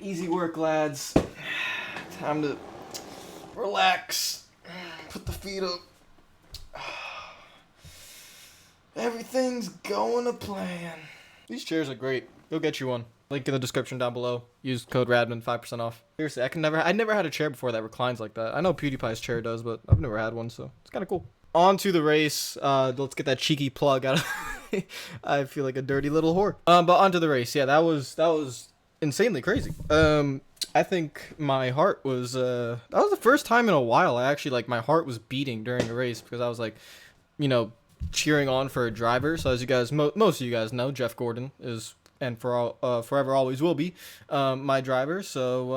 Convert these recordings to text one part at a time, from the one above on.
Easy work, lads. Time to relax. Put the feet up. Everything's going to plan. These chairs are great. Go get you one. Link in the description down below. Use code RadMan 5% off. Seriously, I never had a chair before that reclines like that. I know PewDiePie's chair does, but I've never had one, so it's kind of cool. On to the race. Let's get that cheeky plug out of I feel like a dirty little whore. But on to the race. Yeah, that was insanely crazy. I think my heart was that was the first time in a while I actually, like, my heart was beating during a race, because I was like, you know, cheering on for a driver. So as you guys, most of you guys know, Jeff Gordon is, and forever always will be, my driver. So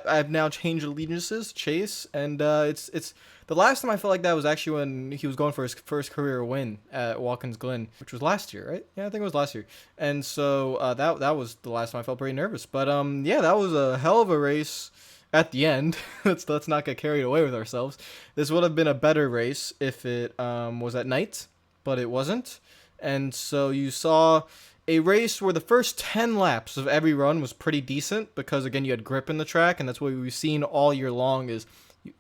I've now changed allegiances, Chase, and it's the last time I felt like that was actually when he was going for his first career win at Watkins Glen, which was last year, right? Yeah, I think it was last year. And so that was the last time I felt pretty nervous. But yeah, that was a hell of a race. At the end, let's not get carried away with ourselves. This would have been a better race if it was at night, but it wasn't. And so you saw a race where the first 10 laps of every run was pretty decent, because again, you had grip in the track, and that's what we've seen all year long is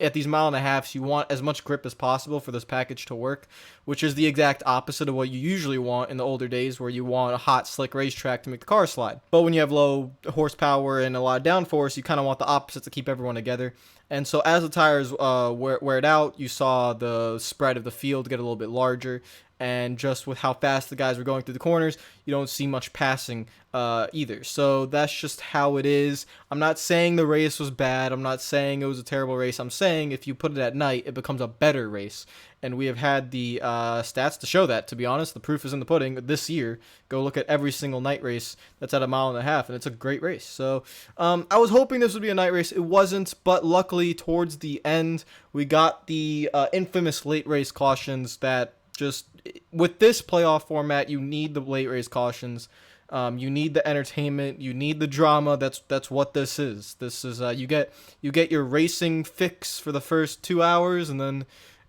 at these mile and a halves, you want as much grip as possible for this package to work, which is the exact opposite of what you usually want in the older days, where you want a hot, slick racetrack to make the car slide. But when you have low horsepower and a lot of downforce, you kind of want the opposite to keep everyone together. And so as the tires wear it out, you saw the spread of the field get a little bit larger. And just with how fast the guys were going through the corners, you don't see much passing either. So that's just how it is. I'm not saying the race was bad. I'm not saying it was a terrible race. I'm saying if you put it at night, it becomes a better race. And we have had the stats to show that, to be honest. The proof is in the pudding. This year, go look at every single night race that's at a mile and a half, and it's a great race. So I was hoping this would be a night race. It wasn't, but luckily towards the end, we got the infamous late race cautions that just, with this playoff format, you need the late race cautions. You need the entertainment. You need the drama. That's what this is. This is you get your racing fix for the first 2 hours, and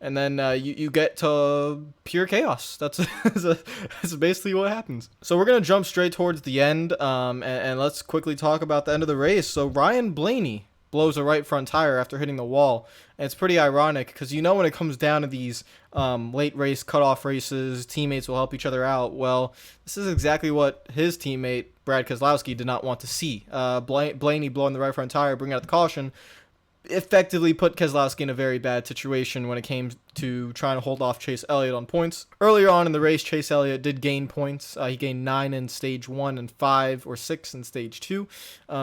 then you get to pure chaos. That's basically what happens. So we're gonna jump straight towards the end, and let's quickly talk about the end of the race. So Ryan Blaney blows a right front tire after hitting the wall. And it's pretty ironic, because you know when it comes down to these late race cutoff races, teammates will help each other out. Well, this is exactly what his teammate Brad Keselowski did not want to see. Blaney blowing the right front tire, bringing out the caution, effectively put Keselowski in a very bad situation when it came to trying to hold off Chase Elliott on points. Earlier on in the race, Chase Elliott did gain points. He gained 9 in stage 1 and 5 or 6 in stage 2.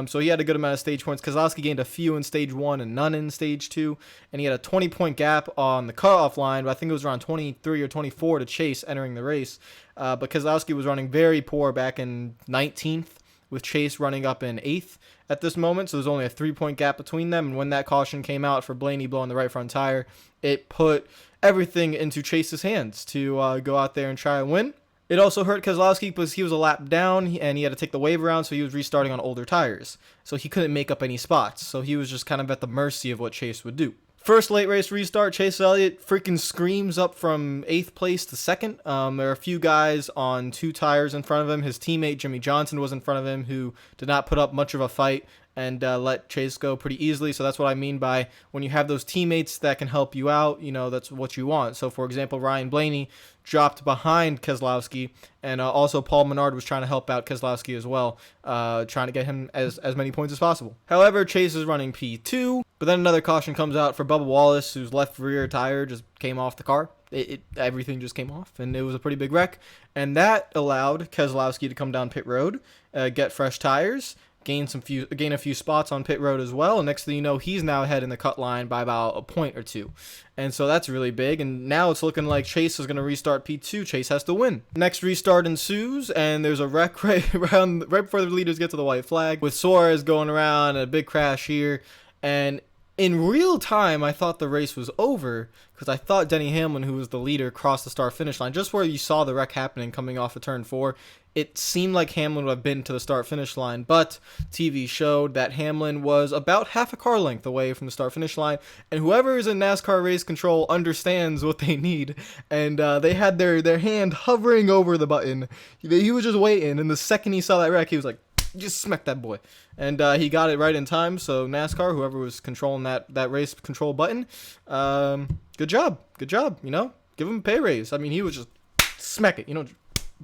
So he had a good amount of stage points. Keselowski gained a few in stage 1 and none in stage 2. And he had a 20-point gap on the cutoff line, but I think it was around 23 or 24 to Chase entering the race. But Keselowski was running very poor back in 19th, with Chase running up in 8th at this moment, so there's only a 3-point gap between them. And when that caution came out for Blaney blowing the right front tire, it put everything into Chase's hands to go out there and try and win. It also hurt Keselowski because he was a lap down, and he had to take the wave around, so he was restarting on older tires. So he couldn't make up any spots, so he was just kind of at the mercy of what Chase would do. First late race restart, Chase Elliott freaking screams up from 8th place to 2nd. There are a few guys on 2 tires in front of him. His teammate Jimmy Johnson was in front of him, who did not put up much of a fight and let Chase go pretty easily. So that's what I mean by when you have those teammates that can help you out, you know, that's what you want. So for example, Ryan Blaney dropped behind Keselowski, and also Paul Menard was trying to help out Keselowski as well, trying to get him as many points as possible. However, Chase is running P2, but then another caution comes out for Bubba Wallace, whose left rear tire just came off the car. Everything just came off, and it was a pretty big wreck. And that allowed Keselowski to come down pit road, get fresh tires, gain a few spots on pit road as well, and next thing you know, he's now ahead in the cut line by about a point or 2. And so that's really big, and now it's looking like Chase is going to restart P2. Chase has to win. Next restart ensues, and there's a wreck right before the leaders get to the white flag, with Suarez going around, and a big crash here. And in real time, I thought the race was over, because I thought Denny Hamlin, who was the leader, crossed the start finish line. Just where you saw the wreck happening coming off of turn 4, it seemed like Hamlin would have been to the start finish line, but TV showed that Hamlin was about half a car length away from the start finish line, and whoever is in NASCAR race control understands what they need, and they had their hand hovering over the button. He was just waiting, and the second he saw that wreck, he was like, just smack that boy. And he got it right in time. So NASCAR, whoever was controlling that race control button, good job. Good job. You know, give him a pay raise. I mean, he was just smack it. You know,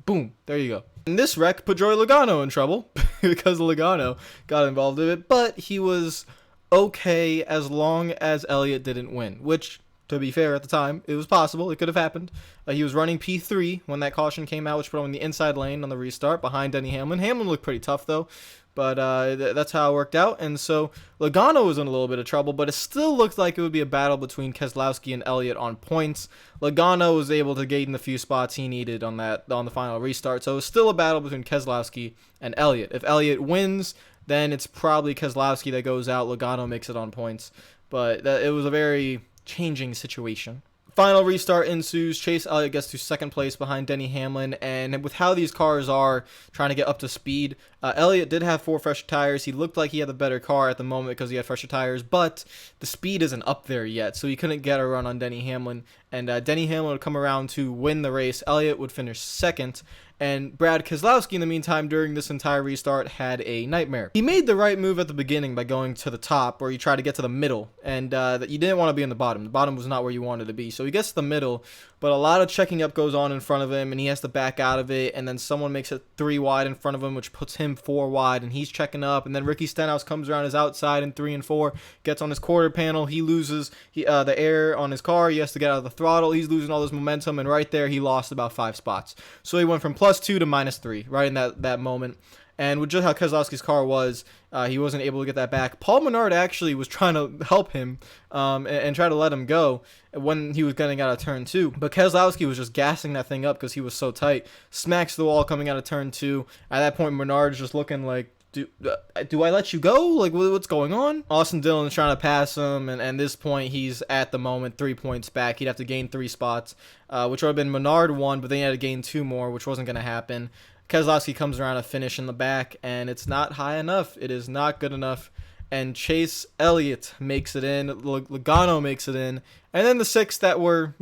boom. There you go. And this wreck put Joey Logano in trouble because Logano got involved in it. But he was okay as long as Elliott didn't win, which, to be fair, at the time, it was possible. It could have happened. He was running P3 when that caution came out, which put him in the inside lane on the restart behind Denny Hamlin. Hamlin looked pretty tough, though, but that's how it worked out. And so Logano was in a little bit of trouble, but it still looked like it would be a battle between Keselowski and Elliott on points. Logano was able to gain the few spots he needed on the final restart, so it was still a battle between Keselowski and Elliott. If Elliott wins, then it's probably Keselowski that goes out. Logano makes it on points, but it was a very changing situation. Final restart ensues. Chase Elliott gets to second place behind Denny Hamlin, and with how these cars are trying to get up to speed, Elliott did have 4 fresher tires. He looked like he had the better car at the moment because he had fresher tires, but the speed isn't up there yet, so he couldn't get a run on Denny Hamlin, and Denny Hamlin would come around to win the race. Elliott would finish second, and Brad Keselowski, in the meantime, during this entire restart, had a nightmare. He made the right move at the beginning by going to the top, where he tried to get to the middle, and you didn't want to be in the bottom. The bottom was not where you wanted to be, so he gets to the middle, but a lot of checking up goes on in front of him, and he has to back out of it, and then someone makes it 3 wide in front of him, which puts him 4 wide, and he's checking up, and then Ricky Stenhouse comes around his outside in 3 and 4, gets on his quarter panel, he loses the air on his car, he has to get out of the throttle, he's losing all this momentum, and right there he lost about 5 spots. So he went from +2 to -3 right in that moment. And with just how Keselowski's car was, he wasn't able to get that back. Paul Menard actually was trying to help him and try to let him go when he was getting out of turn 2. But Keselowski was just gassing that thing up because he was so tight. Smacks the wall coming out of turn 2. At that point, Menard's just looking like, do I let you go? Like, what's going on? Austin Dillon's trying to pass him, and at this point, he's at the moment 3 points back. He'd have to gain 3 spots, which would have been Menard 1, but then he had to gain 2 more, which wasn't going to happen. Keselowski comes around to finish in the back, and it's not high enough. It is not good enough. And Chase Elliott makes it in. Logano makes it in. And then the 6 that were,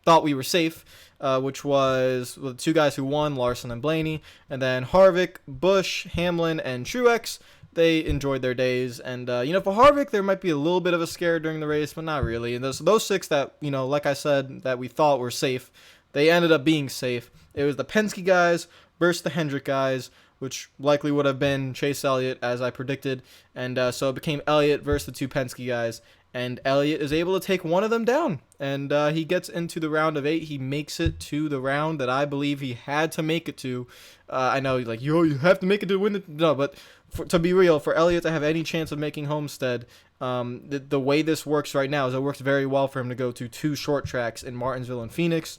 thought we were safe, which was the 2 guys who won, Larson and Blaney. And then Harvick, Busch, Hamlin, and Truex. They enjoyed their days. And, for Harvick, there might be a little bit of a scare during the race, but not really. And those 6 that, like I said, that we thought were safe, they ended up being safe. It was the Penske guys versus the Hendrick guys, which likely would have been Chase Elliott, as I predicted. And so it became Elliott versus the 2 Penske guys. And Elliott is able to take one of them down. And he gets into the round of 8. He makes it to the round that I believe he had to make it to. I know, like, you have to make it to win it. No, but to be real, for Elliott to have any chance of making Homestead, the way this works right now is it works very well for him to go to 2 short tracks in Martinsville and Phoenix.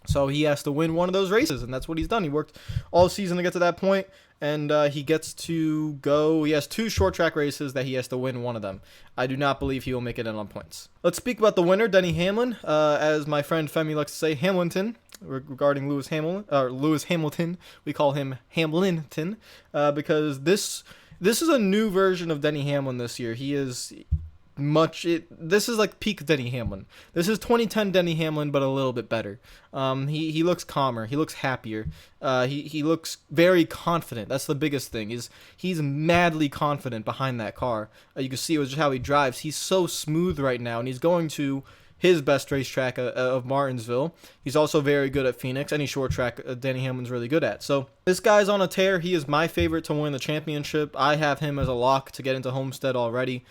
So he has to win one of those races, and that's what he's done. He worked all season to get to that point, and he gets to go. He has 2 short track races that he has to win one of them. I do not believe he will make it in on points. Let's speak about the winner, Denny Hamlin. As my friend Femi likes to say, Hamlinton. Regarding Lewis Hamilton, we call him Hamlinton because this is a new version of Denny Hamlin this year. He is this is like peak Denny Hamlin. This is 2010 Denny Hamlin, but a little bit better. He looks calmer. He looks happier. He looks very confident. That's the biggest thing. He's madly confident behind that car. You can see it was just how he drives. He's so smooth right now, and he's going to his best racetrack of Martinsville. He's also very good at Phoenix. Any short track Denny Hamlin's really good at. So this guy's on a tear. He is my favorite to win the championship. I have him as a lock to get into Homestead already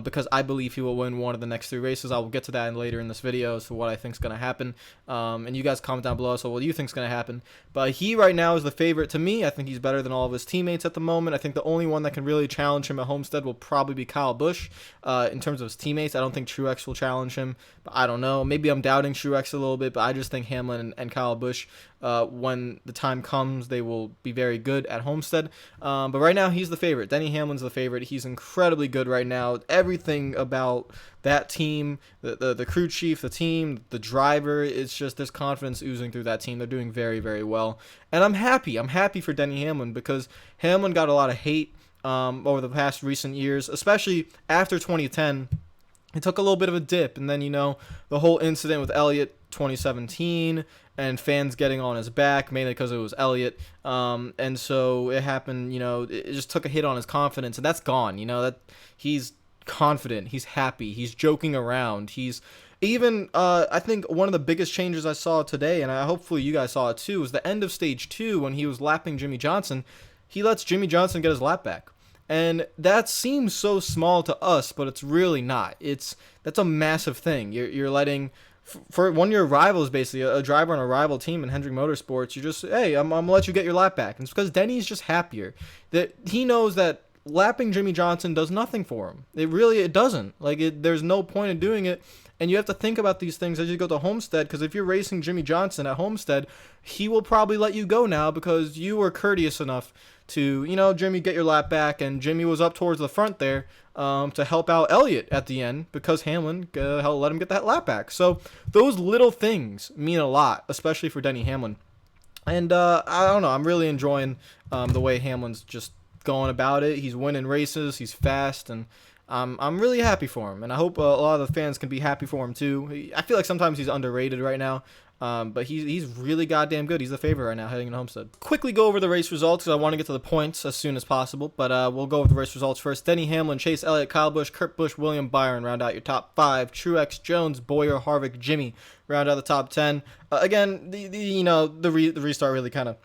because I believe he will win one of the next 3 races. I will get to that later in this video as to what I think is going to happen. And you guys comment down below so what you think is going to happen. But he right now is the favorite to me. I think he's better than all of his teammates at the moment. I think the only one that can really challenge him at Homestead will probably be Kyle Busch. In terms of his teammates, I don't think Truex will challenge him. But I don't know. Maybe I'm doubting Truex a little bit, but I just think Hamlin and Kyle Busch, when the time comes, they will be very good at Homestead. But right now, he's the favorite. Denny Hamlin's the favorite. He's incredibly good right now. Everything about that team, the crew chief, the team, the driver, it's just there's confidence oozing through that team. They're doing very, very well. And I'm happy. I'm happy for Denny Hamlin because Hamlin got a lot of hate over the past recent years, especially after 2010. He took a little bit of a dip, and then, the whole incident with Elliott 2017 and fans getting on his back, mainly because it was Elliott. And so it happened, it just took a hit on his confidence, and that's gone. That he's confident, he's happy, he's joking around, he's even, I think one of the biggest changes I saw today, and hopefully you guys saw it too, was the end of stage 2 when he was lapping Jimmy Johnson. He lets Jimmy Johnson get his lap back. And that seems so small to us, but it's really not. That's a massive thing. You're letting, for one of your rivals, basically a driver on a rival team in Hendrick Motorsports, you just, hey, I'm gonna let you get your lap back. And it's because Denny's just happier that he knows that lapping Jimmy Johnson does nothing for him. It doesn't. There's no point in doing it. And you have to think about these things as you go to Homestead, because if you're racing Jimmy Johnson at Homestead, he will probably let you go now because you were courteous enough to, Jimmy, get your lap back. And Jimmy was up towards the front there to help out Elliott at the end because Hamlin let him get that lap back. So those little things mean a lot, especially for Denny Hamlin. And I don't know, I'm really enjoying the way Hamlin's just going about it. He's winning races, he's fast, and I'm really happy for him, and I hope a lot of the fans can be happy for him too. I feel like sometimes he's underrated right now, but he's really goddamn good. He's the favorite right now heading into Homestead. Quickly go over the race results because I want to get to the points as soon as possible, but we'll go over the race results first. Denny Hamlin, Chase Elliott, Kyle Busch, Kurt Busch, William Byron round out your top 5. Truex, Jones, Bowyer, Harvick, Jimmy round out the top 10. Again, the restart really kind of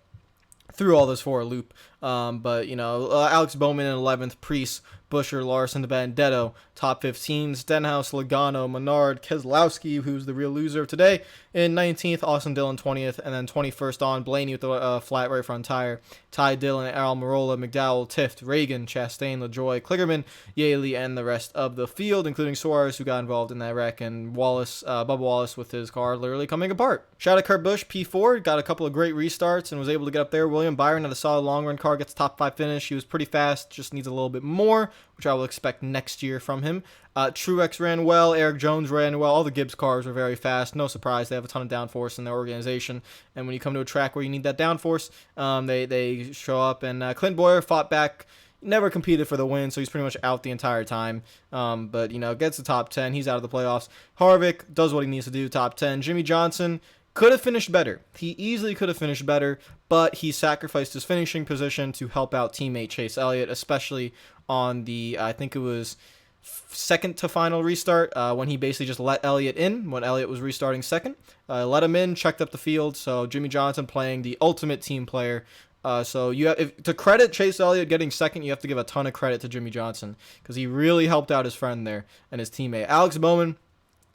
threw all this for a loop. But Alex Bowman in 11th, Preece, Busher, Larson, Bandetto, top 15, Stenhouse, Logano, Menard, Keselowski, who's the real loser of today, in 19th, Austin Dillon 20th, and then 21st on Blaney with the flat right front tire, Ty Dillon, Almirola, McDowell, Tift, Reagan, Chastain, LaJoie, Kligerman, Yaley, and the rest of the field, including Suarez, who got involved in that wreck, and Bubba Wallace with his car literally coming apart. Shout out Kurt Busch, P4, got a couple of great restarts and was able to get up there. William Byron had a solid long run car, gets top 5 finish. He was pretty fast, just needs a little bit more, which I will expect next year from him. Truex ran well, Eric Jones ran well, all the Gibbs cars were very fast, no surprise, they have a ton of downforce in their organization, and when you come to a track where you need that downforce, they show up, and Clint Bowyer fought back, never competed for the win, so he's pretty much out the entire time, but gets the top 10, he's out of the playoffs. Harvick does what he needs to do, top 10. Jimmy Johnson could have finished better. He easily could have finished better, but he sacrificed his finishing position to help out teammate Chase Elliott, especially on the, I think it was second to final restart, when he basically just let Elliott in when Elliott was restarting second. Let him in, checked up the field, so Jimmy Johnson playing the ultimate team player. So you have, to credit Chase Elliott getting second, you have to give a ton of credit to Jimmy Johnson because he really helped out his friend there and his teammate. Alex Bowman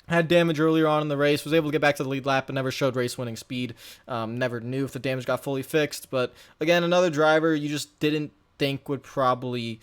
had damage earlier on in the race, was able to get back to the lead lap, but never showed race-winning speed. Never knew if the damage got fully fixed. But again, another driver you just didn't think would probably...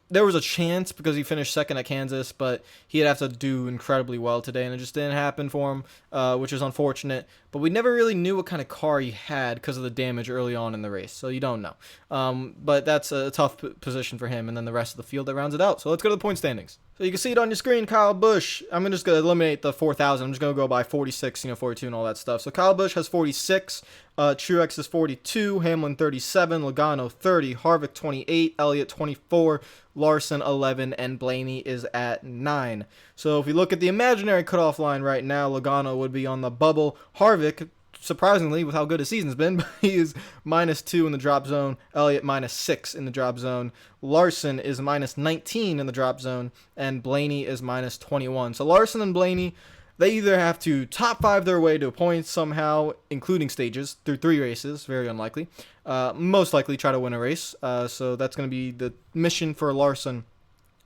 There was a chance because he finished second at Kansas, but he'd have to do incredibly well today, and it just didn't happen for him, which is unfortunate. But we never really knew what kind of car he had because of the damage early on in the race, so you don't know. But that's a tough position for him, and then the rest of the field that rounds it out. So let's go to the point standings. So you can see it on your screen, Kyle Busch. I'm just going to eliminate the 4,000. I'm just going to go by 46, 42, and all that stuff. So Kyle Busch has 46. Truex is 42, Hamlin 37, Logano 30, Harvick 28, Elliott 24, Larson 11, and Blaney is at 9. So if we look at the imaginary cutoff line right now, Logano would be on the bubble. Harvick, surprisingly, with how good his season's been, he is -2 in the drop zone. Elliott -6 in the drop zone. Larson is -19 in the drop zone, and Blaney is -21. So Larson and Blaney, they either have to top 5 their way to points somehow, including stages, through 3 races, very unlikely. Most likely try to win a race. So that's going to be the mission for Larson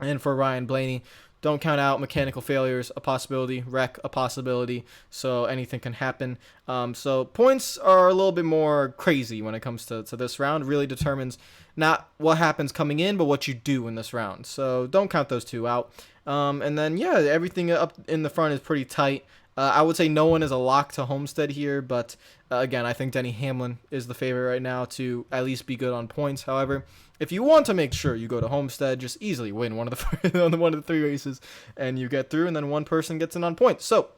and for Ryan Blaney. Don't count out mechanical failures, a possibility, wreck, a possibility, so anything can happen. So points are a little bit more crazy when it comes to this round. Really determines not what happens coming in, but what you do in this round. So don't count those two out. And then, yeah, everything up in the front is pretty tight. I would say no one is a lock to Homestead here, but again, I think Denny Hamlin is the favorite right now to at least be good on points. However, if you want to make sure you go to Homestead, just easily win one of the 3 races, and you get through, and then one person gets in on points. So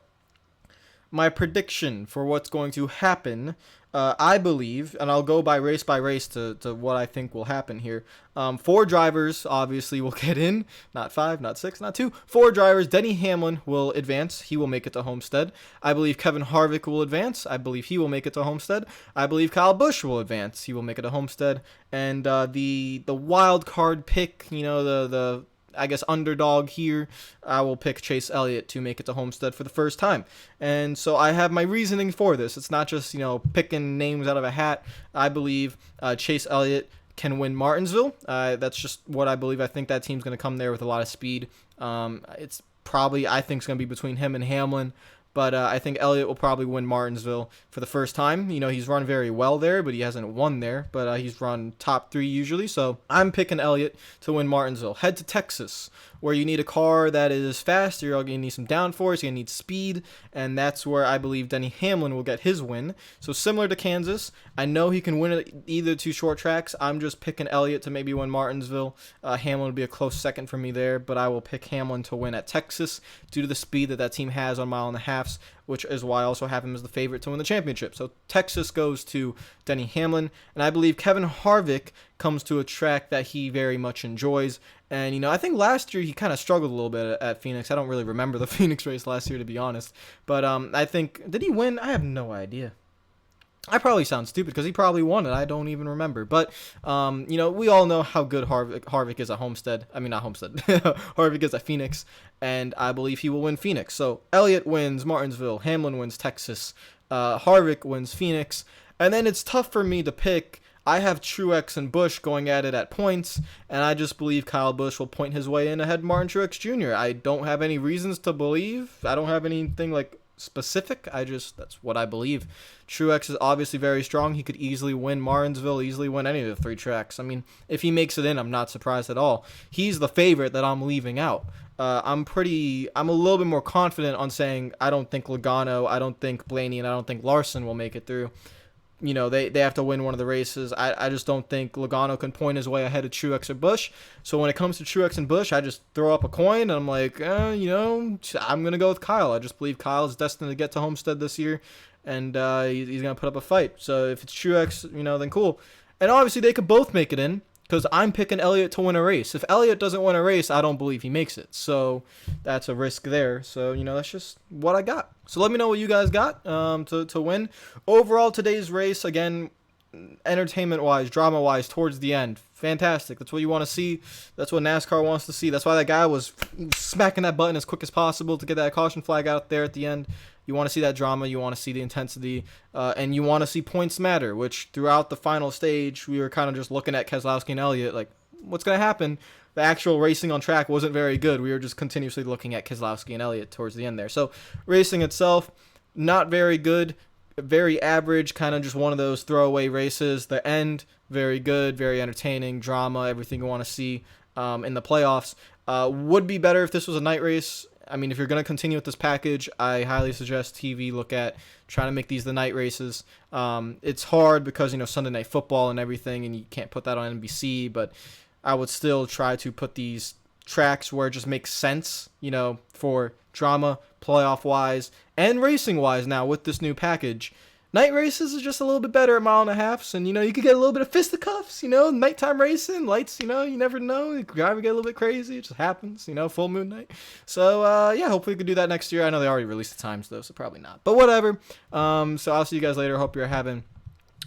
my prediction for what's going to happen, I believe, and I'll go by race to what I think will happen here. 4 drivers obviously will get in, not 5, not 6, not 2. 4 drivers. Denny Hamlin will advance. He will make it to Homestead. I believe Kevin Harvick will advance. I believe he will make it to Homestead. I believe Kyle Busch will advance. He will make it to Homestead. And the wild card pick, you know, the I guess underdog here, I will pick Chase Elliott to make it to Homestead for the first time. And so I have my reasoning for this. It's not just, you know, picking names out of a hat. I believe Chase Elliott can win Martinsville. That's just what I believe. I think that team's going to come there with a lot of speed. It's probably, I think, it's going to be between him and Hamlin. But I think Elliott will probably win Martinsville for the first time. You know, he's run very well there, but he hasn't won there. But he's run top 3 usually. So I'm picking Elliott to win Martinsville. Head to Texas, where you need a car that is fast. You're going to need some downforce. You're going to need speed. And that's where I believe Denny Hamlin will get his win. So similar to Kansas, I know he can win at either 2 short tracks. I'm just picking Elliott to maybe win Martinsville. Hamlin will be a close second for me there. But I will pick Hamlin to win at Texas due to the speed that team has on 1.5 miles, which is why I also have him as the favorite to win the championship. So Texas goes to Denny Hamlin, and I believe Kevin Harvick comes to a track that he very much enjoys. And, you know, I think last year he kind of struggled a little bit at Phoenix. I don't really remember the Phoenix race last year, to be honest. But I think, did he win? I have no idea. I probably sound stupid because he probably won it. I don't even remember. But, you know, we all know how good Harvick is at Homestead. I mean, not Homestead. Harvick is at Phoenix. And I believe he will win Phoenix. So Elliott wins Martinsville. Hamlin wins Texas. Harvick wins Phoenix. And then it's tough for me to pick. I have Truex and Busch going at it at points, and I just believe Kyle Busch will point his way in ahead of Martin Truex Jr. I don't have any reasons to believe. I don't have anything like specific. That's what I believe. Truex is obviously very strong. He could easily win Martinsville, easily win any of the 3 tracks. I mean, if he makes it in, I'm not surprised at all. He's the favorite that I'm leaving out. I'm a little bit more confident on saying I don't think Logano, I don't think Blaney, and I don't think Larson will make it through. You know, they have to win one of the races. I just don't think Logano can point his way ahead of Truex or Busch. So when it comes to Truex and Busch, I just throw up a coin, and I'm like, you know, I'm going to go with Kyle. I just believe Kyle is destined to get to Homestead this year, and he's going to put up a fight. So if it's Truex, you know, then cool. And obviously they could both make it in, because I'm picking Elliott to win a race. If Elliott doesn't win a race, I don't believe he makes it. So that's a risk there. So, you know, that's just what I got. So let me know what you guys got to win. Overall, today's race, again, entertainment-wise, drama-wise, towards the end, fantastic. That's what you want to see. That's what NASCAR wants to see. That's why that guy was smacking that button as quick as possible to get that caution flag out there at the end. You want to see that drama. You want to see the intensity. And you want to see points matter, which throughout the final stage, we were kind of just looking at Keselowski and Elliott like, what's going to happen? The actual racing on track wasn't very good. We were just continuously looking at Keselowski and Elliott towards the end there. So racing itself, not very good, very average, kind of just one of those throwaway races. The end, very good, very entertaining, drama, everything you want to see in the playoffs. Would be better if this was a night race. I mean, if you're going to continue with this package, I highly suggest TV look at trying to make these the night races. It's hard because, you know, Sunday Night Football and everything, and you can't put that on NBC, but I would still try to put these tracks where it just makes sense, you know, for drama, playoff-wise, and racing-wise now with this new package. Night races is just a little bit better at 1.5 miles, and, you know, you could get a little bit of fisticuffs, you know, nighttime racing, lights, you know, you never know, the driver get a little bit crazy, it just happens, you know, full moon night. So, yeah, hopefully we could do that next year. I know they already released the times, though, so probably not, but whatever. So I'll see you guys later. Hope you're having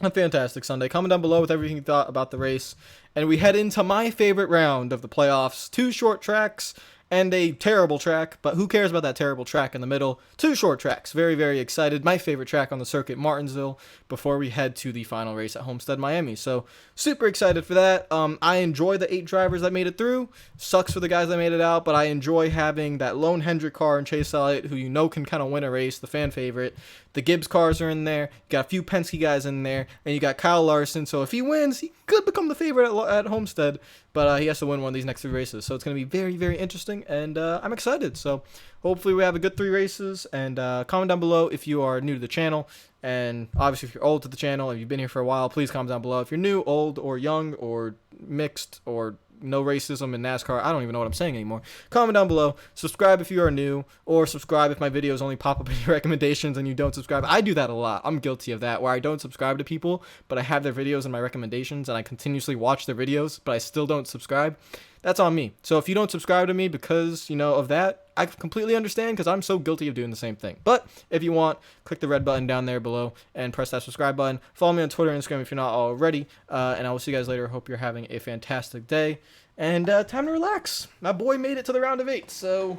a fantastic Sunday. Comment down below with everything you thought about the race, and we head into my favorite round of the playoffs. 2 short tracks and a terrible track, but who cares about that terrible track in the middle? 2 short tracks. Very, very excited. My favorite track on the circuit, Martinsville, before we head to the final race at Homestead, Miami. So super excited for that. I enjoy the 8 drivers that made it through. Sucks for the guys that made it out, but I enjoy having that lone Hendrick car and Chase Elliott, who you know can kind of win a race, the fan favorite. The Gibbs cars are in there. You got a few Penske guys in there, and you got Kyle Larson. So if he wins, he could become the favorite at Homestead, but he has to win one of these next 3 races. So it's going to be very, very interesting, and I'm excited. So hopefully we have a good 3 races, and comment down below if you are new to the channel, and obviously if you're old to the channel, if you've been here for a while, please comment down below if you're new, old, or young, or mixed, or no racism in NASCAR. I don't even know what I'm saying anymore. Comment down below. Subscribe if you are new, or subscribe if my videos only pop up in your recommendations and you don't subscribe. I do that a lot. I'm guilty of that, where I don't subscribe to people, but I have their videos in my recommendations, and I continuously watch their videos, but I still don't subscribe. That's on me. So if you don't subscribe to me because, you know, of that, I completely understand, because I'm so guilty of doing the same thing. But if you want, click the red button down there below and press that subscribe button. Follow me on Twitter and Instagram if you're not already. And I will see you guys later. Hope you're having a fantastic day. And time to relax. My boy made it to the round of 8. So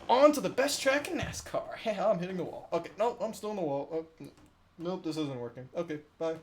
on to the best track in NASCAR. Hey, I'm hitting the wall. Okay, no, I'm still in the wall. Oh, nope, this isn't working. Okay, bye.